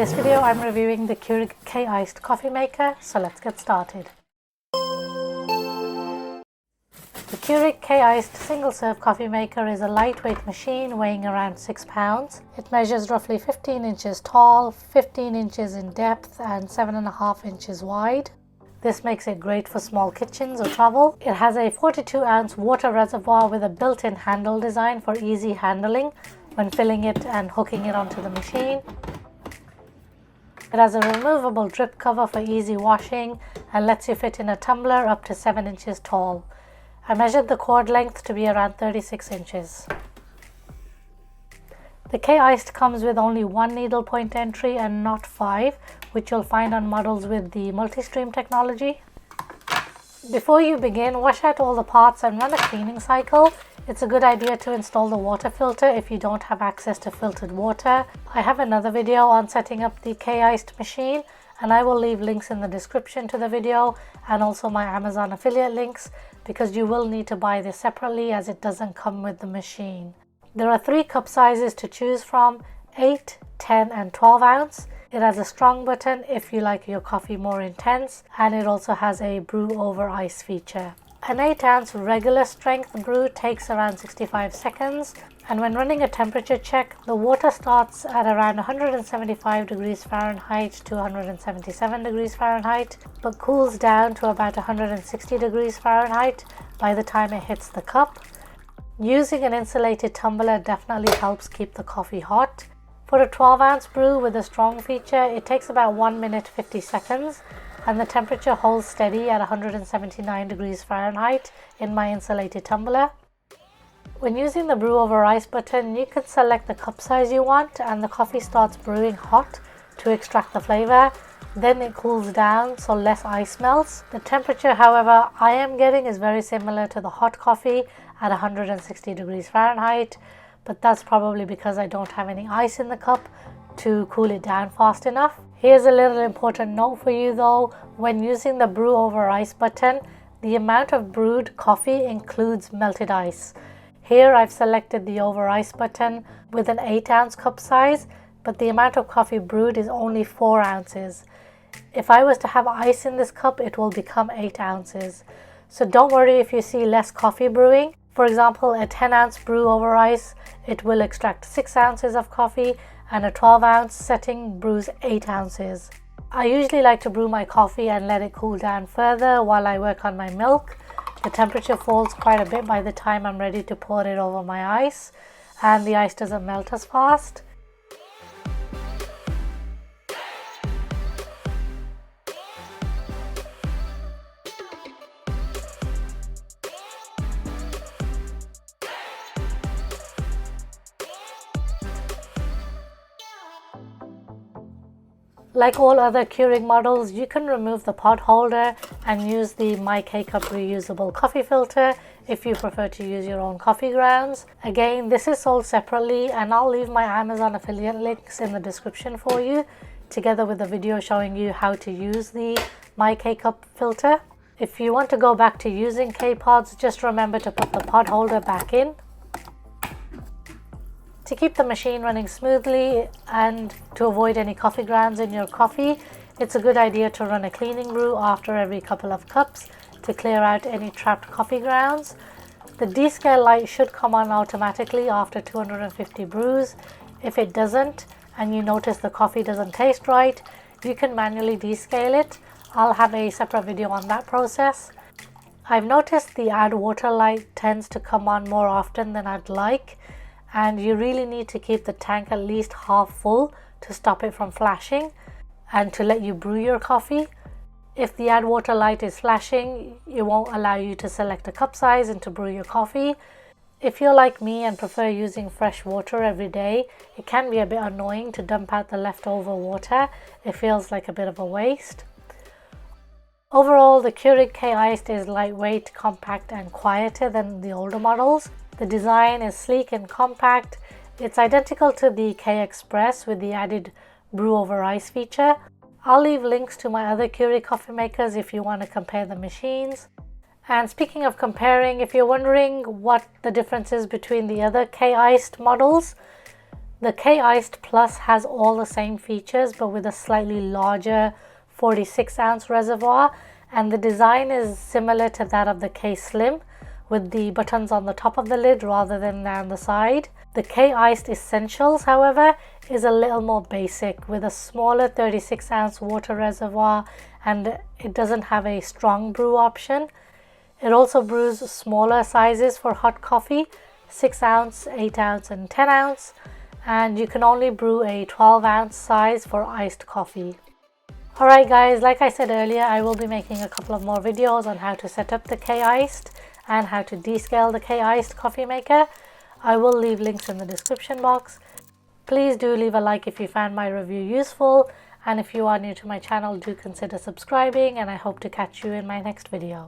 this video I'm reviewing the Keurig K-Iced coffee maker, so let's get started. The Keurig K-Iced single-serve coffee maker is a lightweight machine weighing around 6 pounds. It measures roughly 15 inches tall, 15 inches in depth and 7.5 inches wide. This makes it great for small kitchens or travel. It has a 42-ounce water reservoir with a built-in handle design for easy handling when filling it and hooking it onto the machine. It has a removable drip cover for easy washing and lets you fit in a tumbler up to 7 inches tall. I measured the cord length to be around 36 inches. The K-Iced comes with only one needle point entry and not 5, which you'll find on models with the multi-stream technology. Before you begin, wash out all the parts and run a cleaning cycle. It's a good idea to install the water filter if you don't have access to filtered water. I have another video on setting up the K-Iced machine, and I will leave links in the description to the video and also my Amazon affiliate links, because you will need to buy this separately as it doesn't come with the machine. There are 3 cup sizes to choose from: 8, 10 and 12 ounce. It has a strong button if you like your coffee more intense, and it also has a Brew Over Ice feature. An 8 ounce regular strength brew takes around 65 seconds, and when running a temperature check, the water starts at around 175 degrees Fahrenheit to 177 degrees Fahrenheit, but cools down to about 160 degrees Fahrenheit by the time it hits the cup. Using an insulated tumbler definitely helps keep the coffee hot. For a 12 ounce brew with a strong feature, it takes about 1 minute 50 seconds, and the temperature holds steady at 179 degrees Fahrenheit in my insulated tumbler. When using the Brew Over Ice button, you can select the cup size you want, and the coffee starts brewing hot to extract the flavor. Then it cools down so less ice melts. The temperature, however, I am getting is very similar to the hot coffee at 160 degrees Fahrenheit, but that's probably because I don't have any ice in the cup to cool it down fast enough. Here's a little important note for you though: when using the Brew Over Ice button, the amount of brewed coffee includes melted ice. Here I've selected the Over Ice button with an 8 ounce cup size, but the amount of coffee brewed is only 4 ounces. If I was to have ice in this cup, it will become 8 ounces. So don't worry if you see less coffee brewing. For example, a 10 ounce Brew Over Ice, it will extract 6 ounces of coffee, and a 12 ounce setting brews 8 ounces. I usually like to brew my coffee and let it cool down further while I work on my milk. The temperature falls quite a bit by the time I'm ready to pour it over my ice, and the ice doesn't melt as fast. Like all other Keurig models, you can remove the pot holder and use the My K-Cup reusable coffee filter if you prefer to use your own coffee grounds. Again, this is sold separately, and I'll leave my Amazon affiliate links in the description for you, together with a video showing you how to use the My K-Cup filter. If you want to go back to using K-Pods, just remember to put the pot holder back in. To keep the machine running smoothly and to avoid any coffee grounds in your coffee, it's a good idea to run a cleaning brew after every couple of cups to clear out any trapped coffee grounds. The descale light should come on automatically after 250 brews. If it doesn't, and you notice the coffee doesn't taste right, you can manually descale it. I'll have a separate video on that process. I've noticed the add water light tends to come on more often than I'd like, and you really need to keep the tank at least half full to stop it from flashing and to let you brew your coffee. If the add water light is flashing, it won't allow you to select a cup size and to brew your coffee. If you're like me and prefer using fresh water every day, it can be a bit annoying to dump out the leftover water. It feels like a bit of a waste. Overall, the Keurig K-Iced is lightweight, compact and quieter than the older models. The design is sleek and compact. It's identical to the K-Express with the added Brew Over Ice feature. I'll leave links to my other Keurig coffee makers if you want to compare the machines. And speaking of comparing, if you're wondering what the difference is between the other K-Iced models, The K-Iced Plus has all the same features but with a slightly larger 46-ounce reservoir, and the design is similar to that of the K-Slim with the buttons on the top of the lid rather than down the side. The K-Iced Essentials, however, is a little more basic with a smaller 36-ounce water reservoir, and it doesn't have a strong brew option. It also brews smaller sizes for hot coffee, 6-ounce, 8-ounce and 10-ounce, and you can only brew a 12-ounce size for iced coffee. Alright guys, like I said earlier, I will be making a couple of more videos on how to set up the K-Iced and how to descale the K-Iced coffee maker. I will leave links in the description box. Please do leave a like if you found my review useful, and if you are new to my channel, do consider subscribing, and I hope to catch you in my next video.